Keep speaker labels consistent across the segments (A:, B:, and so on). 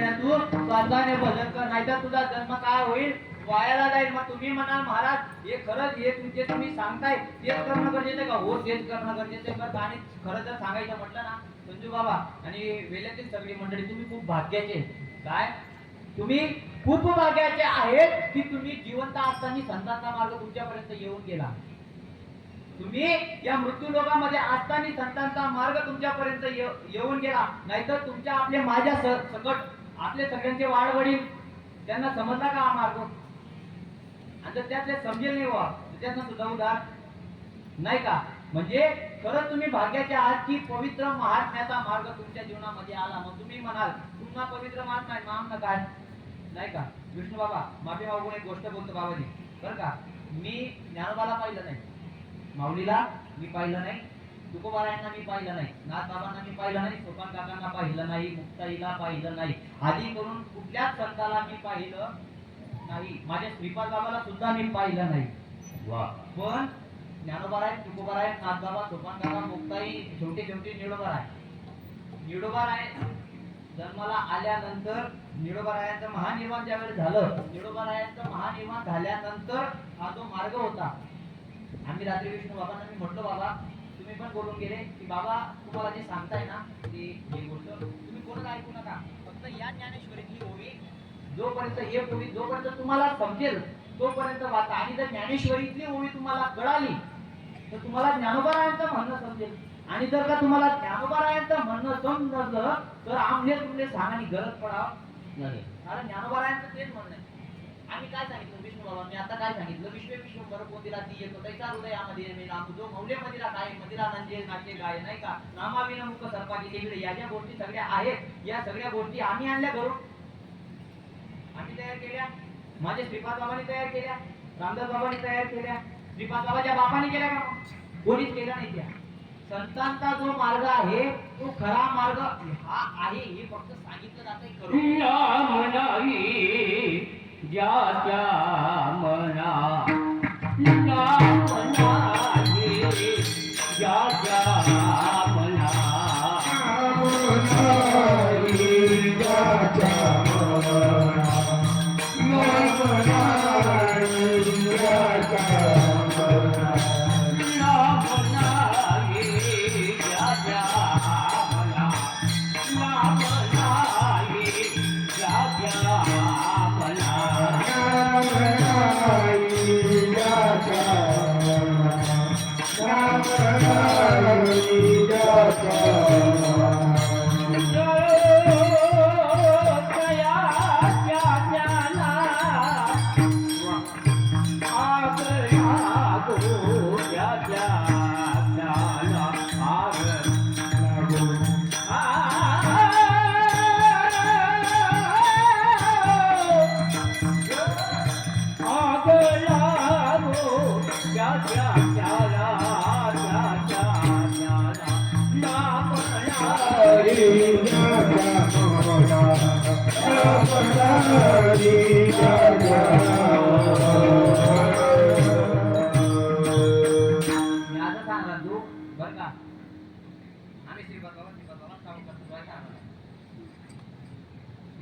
A: ना तू स्वतःने भजन कर, नाहीतर तुझा जन्म काय होईल, वायाला जाईल. मग तुम्ही म्हणाल महाराज हे खरंच हे जे तुम्ही सांगताय तेच करणं गरजेचं आहे का? हो तेच करणं गरजेचं आहे. बरं आणि खरं जर सांगायचं म्हटलं ना संजू बाबा आणि वेल्यातील सगळी मंडळी, तुम्ही खूप भाग्याचे. काय तुम्ही खूप भाग्याचे आहेत की तुम्ही जिवंत असताना संतांचा मार्ग तुमच्यापर्यंत येऊन गेला. तुम्ही या मृत्यू लोकांमध्ये असताना संतांचा मार्ग तुमच्यापर्यंत येऊन गेला. नाहीतर तुमच्या आपले माझ्या सकट आपले सगळ्यांचे वाढवडील त्यांना समजला का हा मार्ग? आणि जर त्यातले समजेल नाही वा त्यांना सुद्धा उदार नाही का? म्हणजे खरंच तुम्ही भाग्याचे आहात की पवित्र महात्म्याचा मार्ग तुमच्या जीवनामध्ये आला. मग तुम्ही म्हणाल तुम्हाला पवित्र मार्ग नाही, माम न काय नाही का? विष्णू बाबा माफी मागून एक गोष्ट बोलतो बाबाजी, बरं का? मी ज्ञानोबाला पाहिलं नाही, माऊलीला मी पाहिलं नाही, तुकोबारायांना मी पाहिलं नाही, नाथ बाबांना मी पाहिलं नाही, सोपान काकांना पाहिलं नाही, मुक्ताईला पाहिलं नाही, आधी करून कुठल्याच संताला मी पाहिलं नाही, माझ्या श्रीपाद बाबाला सुद्धा मी पाहिलं नाही. पण ज्ञानोबाराय, तुकोबाराय, नाथ बाबा, सोपान काका, मुक्ताई, शेवटी निडोबाराय. निडोबाराय जन्माला आल्यानंतर निडोबारायांचं महानिर्वाण ज्यावेळेस झालं, निडोबारायांचं महानिर्वाण झाल्यानंतर हा जो मार्ग होता, आम्ही रात्री विष्णू बाबांना मी म्हटलं बाबा तुम्ही पण बोलून गेले की बाबा तुम्हाला जे सांगताय ना ते हे गोष्ट तुम्ही कोणच ऐकू नका, फक्त या ज्ञानेश्वरीतली ओवी जोपर्यंत हे ओवी जोपर्यंत तुम्हाला समजेल तोपर्यंत वाचा. आणि जर ज्ञानेश्वरीतली ओवी तुम्हाला कळाली तर तुम्हाला ज्ञानोबारायांचं म्हणणं समजेल. आणि जर का तुम्हाला ज्ञानोबारायांचं म्हणणं समजलं तर आमने तुमने सांगानी गरज पडावं नाही. कारण ज्ञानोबारायांचं तेच म्हणणं आहे. आम्ही काय सांगितलं विष्णू बाबा, मी आता काय सांगितलं, विश्वभर कोणतीला ती येतो त्याच्या हृदयामध्ये मी नामू जो मौल्य मदिरा काय मदिरा नंजे नाचे गाय नाही का, नामाविना मुख सर्पाची तिकडे या ज्या गोष्टी सगळ्या आहेत या सगळ्या गोष्टी आम्ही आणल्या घरून, आम्ही तयार केल्या, माझे श्रीपाद बाबांनी तयार केल्या, रामदास बाबांनी तयार केल्या, श्रीपाद बाबाच्या बापाने केल्या का? कोणीच केला नाही. त्या संतांचा जो मार्ग आहे तो खरा मार्ग हा आहे हे फक्त सांगितलं जातंय करून
B: ज्याच्या मना ज्याच्या मना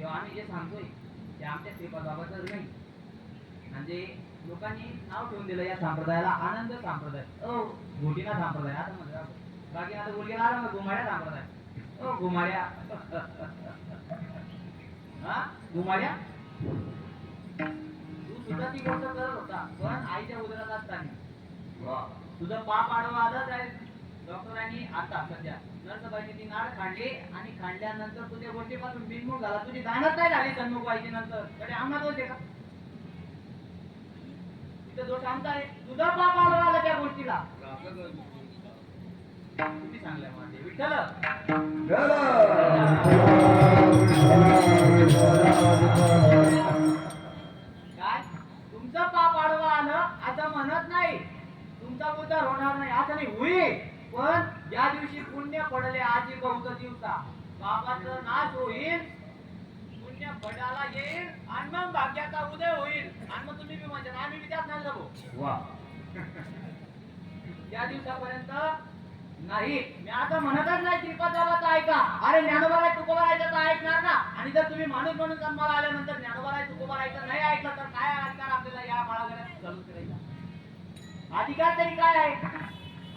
A: आम्ही जे सांगतोय ते आमच्या श्रीपाद बाबाचं नाही. म्हणजे लोकांनी नाव ठेवून दिलं या संप्रदायाला आनंद संप्रदाय, घोटीना संप्रदाय. आता म्हणतात बाकी आता बोलगेला आला मग घुमाड्या संप्रदाय, घुमाड्या हा घुमाड्या. तू सुद्धा ती गोष्ट करत होता पण आईच्या उदरात असताना तुझं पाप आडवा आलं काय डॉक्टरांनी आता सध्या नर्सबाईने ती नाळ काढली आणि काढल्यानंतर तुझ्या गोष्टीपासून बिनमुख झाला, तुझी दानच नाही झाली सन्मुख व्हायची नंतर तरी आम्हाला दोष आहे का? तिथं दोष आमचा आहे, तुझा पाप आडवा आला त्या गोष्टीला. तुम्ही सांगलाय माझे विठ्ठल काय तुमचं पाप आडवा आलं असं म्हणत नाही, तुमचा उद्धार होणार नाही असं नाही, होईल. पण ज्या दिवशी पुण्य पडले आजी बहुत दिवसा पापाचा नाश होईल, पुण्य पडायला येईल आणि मग भाग्याचा उदय होईल. आणि मग तुम्ही बी म्हणजे आम्ही बी त्यात नाही जाऊ. त्या दिवसापर्यंत नाही मी आता म्हणतच नाही श्रीपादाबाचं ऐका. अरे ज्ञानोबाराय तुकोबारायचं तर ऐकणार ना. आणि जर तुम्ही माणूस म्हणून जन्माला आल्यानंतर ज्ञानोबाराय तुकोबारायचं नाही ऐकलं तर काय अधिकार आपल्याला या बाळाघरात चालू करायचा? अधिकार तरी काय आहे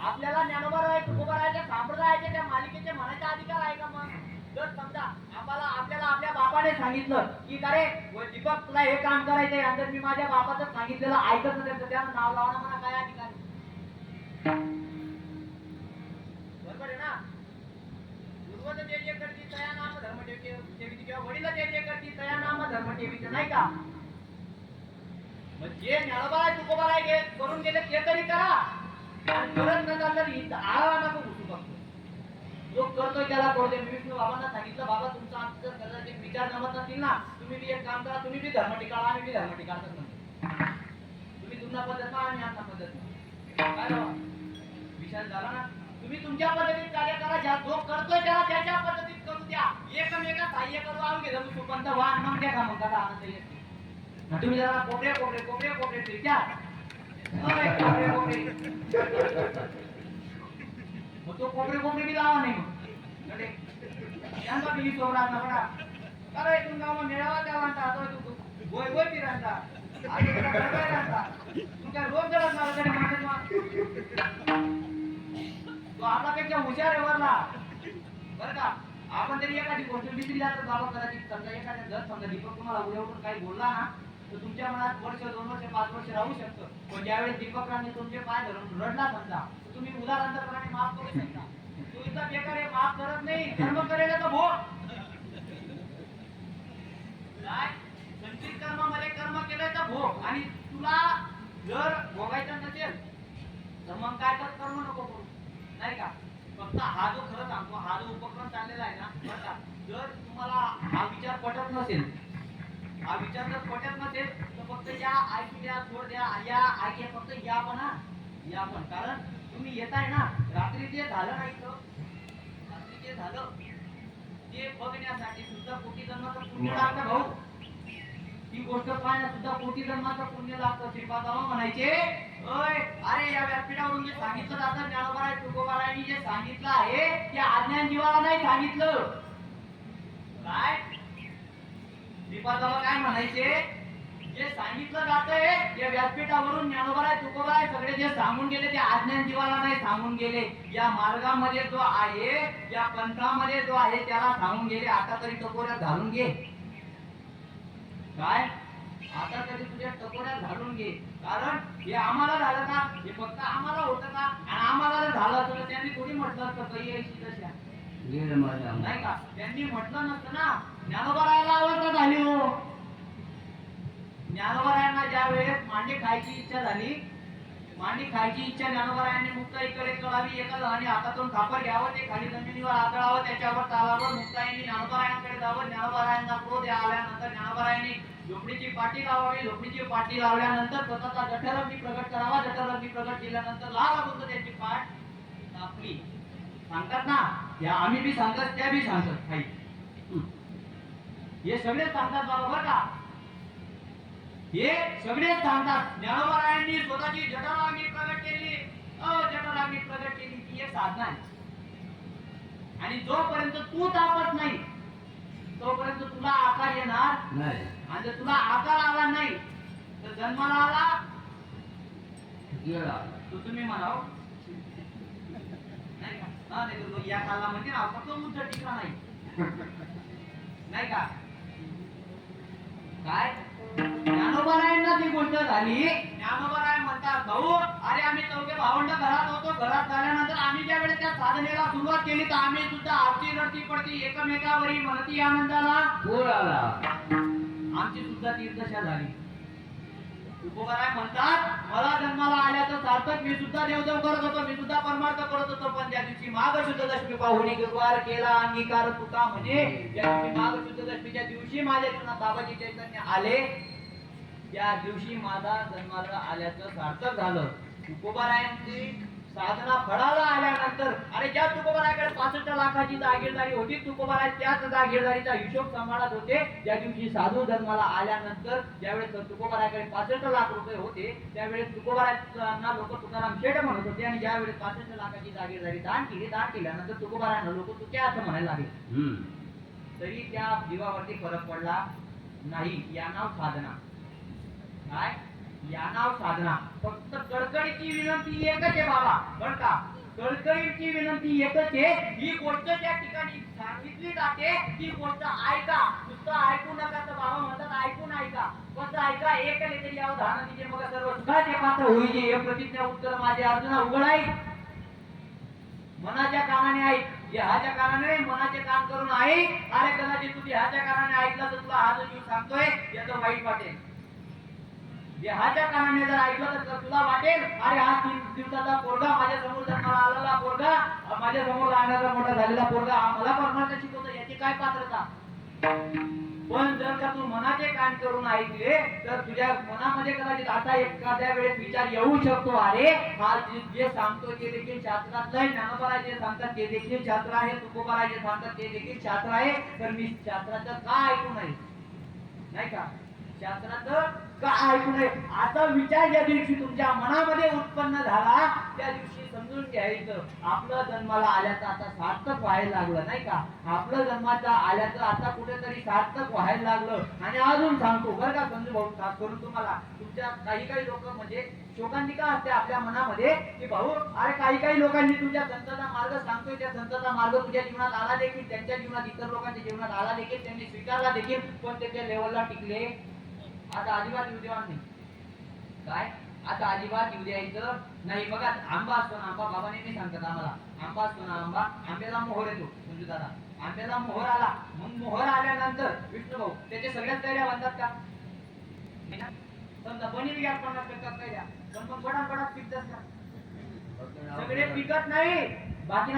A: आपल्याला? ज्ञानोबाराय तुकोबारायच्या संप्रदायाच्या त्या मालिकेचे म्हणायचा अधिकार आहे का? मग जर समजा आपल्याला आपल्या बापाने सांगितलं की अरे दीपक तुला हे काम करायचंय आणि जर मी माझ्या बापाचं सांगितलेलं ऐकत नसेल तर त्यानं नाव लावणं मला काय अधिकार आहे? बरोबर आहे ना? पूर्वज जे जे करती तया नाम धर्म ठेवीची किंवा वडील जे जे करती तया नाम धर्म ठेवीचं नाही का? मग जे ज्ञानोबाराय तुकोबाराय करून गेले ते तरी करा. आणि करत नका तर आळा नको घुसू बघतो. जो करतोय त्याला करू दे. मी विष्णू बाबांना सांगितलं बाबा तुमचं आमचं कदाचित विचार जमत नसतील ना तुम्ही बी एक काम करा. तुम्ही बी धर्म टिकाळा आम्ही बी धर्म टिकाळतच म्हणतो. तुम्ही जुना पद्धत ना आम्ही आता पद्धत काय बाबा विषय झाला ना. तुम्ही तुमच्या पद्धतीत कार्य करा. ज्या जो करतोय त्याला त्याच्या पद्धतीत करू द्या. एकमेका सहाय्य करू आऊ घे तुम्ही सुपंत वाहन मग द्या का मग कसा आनंद येते. तुम्ही जरा कोपरे कोपरे कोपरे कोपरे फिरत्या कोपरे कोपरे मग तो कोपरे कोपरे बी लावा नाही मग यांचा बी चोरा नकडा अरे इथून गाव मेळावा द्यावा आता तू गोय गोय फिरायचा तू काय रोज जरा नावाकडे म्हणतो तो आपल्यापेक्षा हुशार आहे वरला बरं का. आपण जरी एखादी गोष्ट विसरली तर बाबा कदाचित समजा एखाद्या जर समजा दीपक तुम्हाला उद्या उठून काही बोलला ना तर तुमच्या मनात वर्ष 2 वर्ष 5 वर्ष राहू शकतं. पण ज्यावेळेस दीपकांनी तुमचे पाय धरून रडला समजा तुम्ही उदाहरणाप्रमाणे माफ करू शकता. तू इथं बेकार आहे माफ करत नाही कर्म करेल तर भोग काय संचित कर्मामध्ये कर्म केलंय तर भोग. आणि तुला जर भोगायचं नसेल तर मग काय तर कर्म नको करू नाही का. फक्त हा जो खरं सांगतो हा जो उपक्रम चाललेला आहे ना बरं का जर तुम्हाला हा विचार पटत नसेल हा विचार जर पटत नसेल तर फक्त या ऐकू द्या सोड द्या या ऐके फक्त या पण हा या पण. कारण तुम्ही येताय ना रात्री जे झालं नाही तर रात्री जे झालं ते बघण्यासाठी सुद्धा कोटी जन्माचं पुण्य लागतं भाऊ. ती गोष्ट पाहण्यास सुद्धा कोटी जन्माचं पुण्य लागतं. श्रीपादराव म्हणायचे अरे या व्यासपीठावरून जे सांगितलं जातं ज्ञानोबाराय तुकोबारायांनी जे सांगितलं आहे त्या अज्ञान जीवाला नाही सांगितलं. काय श्रीपादराव काय म्हणायचे जे सांगितलं जातंय या व्यासपीठावरून ज्ञानोबाराय तुकोबाराय सगळे जे सांगून गेले ते अज्ञान जीवाला नाही सांगून गेले. या मार्गामध्ये जो आहे या पंथामध्ये जो आहे त्याला सांगून गेले. आता तरी टकोऱ्यात घालून घे काय आता तरी तुझ्या टकोऱ्यात घालून घे. कारण हे आम्हाला झालं का हे फक्त आम्हाला होतं का आणि आम्हाला जर झालं असतं तर त्यांनी थोडी म्हटलं असतं काही यायची तशा नाही का. त्यांनी म्हटलं नसतं ना. ज्ञानोबारायला आवडत झाली हो. ज्ञानोबारायांना ज्या वेळेस मांडी खायची इच्छा झाली मांडी खायची इच्छा ज्ञानोबारायांनी मुक्ताईकडे कळाली. एका जणाने हातातून खापर घ्यावं ते खाली जमिनीवर आदळावं त्याच्यावर चालावं. मुक्ताईंनी ज्ञानोबारायांकडे जावं. ज्ञानोबारायांना क्रोध आल्यानंतर ज्ञानोबारायांनी झोपडीची पाठी लावावी. झोपडीची पाठी लावल्यानंतर स्वतःचा जठरग्नी प्रगट करावा. जठरग्नी प्रगट केल्यानंतर लाल होतं त्याची पाठ कापली. सांगतात ना या आम्ही बी सांगतात त्या बी सांगतात काही हे सगळे सांगतात बरोबर का. हे सगळे सांगतात ज्ञानोबारायांनी स्वतःची जठराग्नी प्रगट केली. जठराग्नी प्रगट केली ती एक साधना आहे. आणि जोपर्यंत तू तापत नाही तोपर्यंत तुला आकार येणार नाही. आणि जर तुला आकार आला नाही तर जन्माला आला तो तुम्ही म्हणाव नाही का. नाही या काला म्हणजे ना फक्त उद्ध टिका नाही नाही का. काय ज्ञानोबारायांना ती गोष्ट झाली. ज्ञानोबाराय म्हणतात भाऊ अरे आम्ही चौघे भावंड घरात होतो. घरात झाल्यानंतर आम्ही ज्या वेळेस त्या साधनेला सुरुवात केली तर आम्ही सुद्धा आरती रडती पडती एकमेकावरी म्हणती आनंदाला गोळ आला. आमची सुद्धा तीर्थदशा झाली. तुकोबाराय म्हणतात मला जन्माला आल्याचं सार्थक मी सुद्धा देवदेव करत होतो. मी सुद्धा परमार्थ करत होतो. पण त्या दिवशी माघ शुद्ध दशमी पाहुणी गुरुवार केला अंगीकार तुका म्हणे. त्या दिवशी माघ शुद्ध दशमीच्या दिवशी माझ्या जीवनात बाबाजी चैतन्य आले. त्या दिवशी माझा जन्माला आल्याचं सार्थक झालं. तुकोबारायांची साधना फळाला आल्यानंतर अरे ज्या तुकोबाराकडे 65 लाखाची जागीरदारी होती, तुकोबारा त्याच जागीरदारीचा हिशोब सांभाळत होते. ज्या दिवशी साधू धर्माला आल्यानंतर ज्यावेळेस तुकोबाराकडे 65 लाख रुपये होते, त्यावेळेस तुकोबारांना लोक तुकाराम शेठ म्हणत होते. आणि ज्यावेळेस 65 लाखाची जागीरदारी दान केल्यानंतर तुकोबारांना लोक तुक्या असं म्हणायला लागले. तरी त्या जीवावरती फरक पडला नाही. या नाव साधना. काय या नाव साधना. फक्त कळकळीची विनंती एकच आहे बाबा, बरं का? कळकळीची विनंती एकच आहे. ही गोष्ट त्या ठिकाणी सांगितली जाते, ती गोष्ट ऐका. नुसतं ऐकू नका. तर बाबा म्हणतात ऐकून ऐका. कसं ऐका? एक तरी यावं धान तिचे मग सर्व सुखाचे पात्र होईचे. हे प्रतिज्ञा उत्तर माझे अर्जुना उघड आहे. मनाच्या कानाने ऐक. ह्याच्या कानाने मनाचे काम करून ऐक. अरे कदाचित तू ह्याच्या कानाने ऐकलं तर तुला हा जो जीव सांगतोय याचं वाईट वाटेल. देहाच्या कानाने जर ऐकलं तर तुला वाटेल अरे हा 3 दिवसाचा पोरगा माझ्या समोर जन्माला आलेला पोरगा, माझ्या समोर राहणारा मोठा झालेला पोरगा मला परमार्थ शिकवतो, याची काय पात्रता? पण जर का तू मनाचे कान करून ऐकले तर तुझ्या मनामध्ये कदाचित आता एखाद्या वेळेस विचार येऊ शकतो, अरे हा जे सांगतो ते देखील शास्त्रातलं आहे. ज्ञानोबा जे सांगतात ते देखील शास्त्र आहे. तुकोबा जे सांगतात ते देखील शास्त्र आहे. तर मी शास्त्राचं का ऐकू नये? नाही का? शास्त्राचं का ऐकू नये असा विचार ज्या दिवशी तुमच्या मनामध्ये उत्पन्न झाला त्या दिवशी समजून घ्यायचं आपलं जन्माला आल्याचं आता सार्थक व्हायला लागलं. नाही का? आपलं जन्माचा आल्याचं आता कुठेतरी सार्थक व्हायला लागलं. आणि अजून सांगतो बरं का संजू भाऊ, खास करून तुम्हाला तुमच्या काही लोक म्हणजे शोकांतिका असते आपल्या मनामध्ये की भाऊ अरे काही लोकांनी तुझ्या संताचा मार्ग सांगतोय, त्या संताचा मार्ग तुझ्या जीवनात आला देखील, त्यांच्या जीवनात इतर लोकांच्या जीवनात आला देखील, त्यांनी स्वीकारला देखील, पण त्याच्या लेवलला टिकले. आता अजिबात येऊ देवा नाही. काय आता अजिबात येऊ द्यायचं नाही. बघा आंबा असतो ना, आंबा बाबा नेहमी सांगतात आम्हाला, आंबा असतो ना, आंब्याला मोहर येतो. म्हणजे दादा आंब्याला मोहर आला, मग मोहर आल्यानंतर विष्णू भाऊ त्याचे सगळ्यात कैऱ्या बनतात का? समजा बनी घ्या 50% कैऱ्या, पण मग बडा पिकतात का? सगळे पिकत नाही. बाकी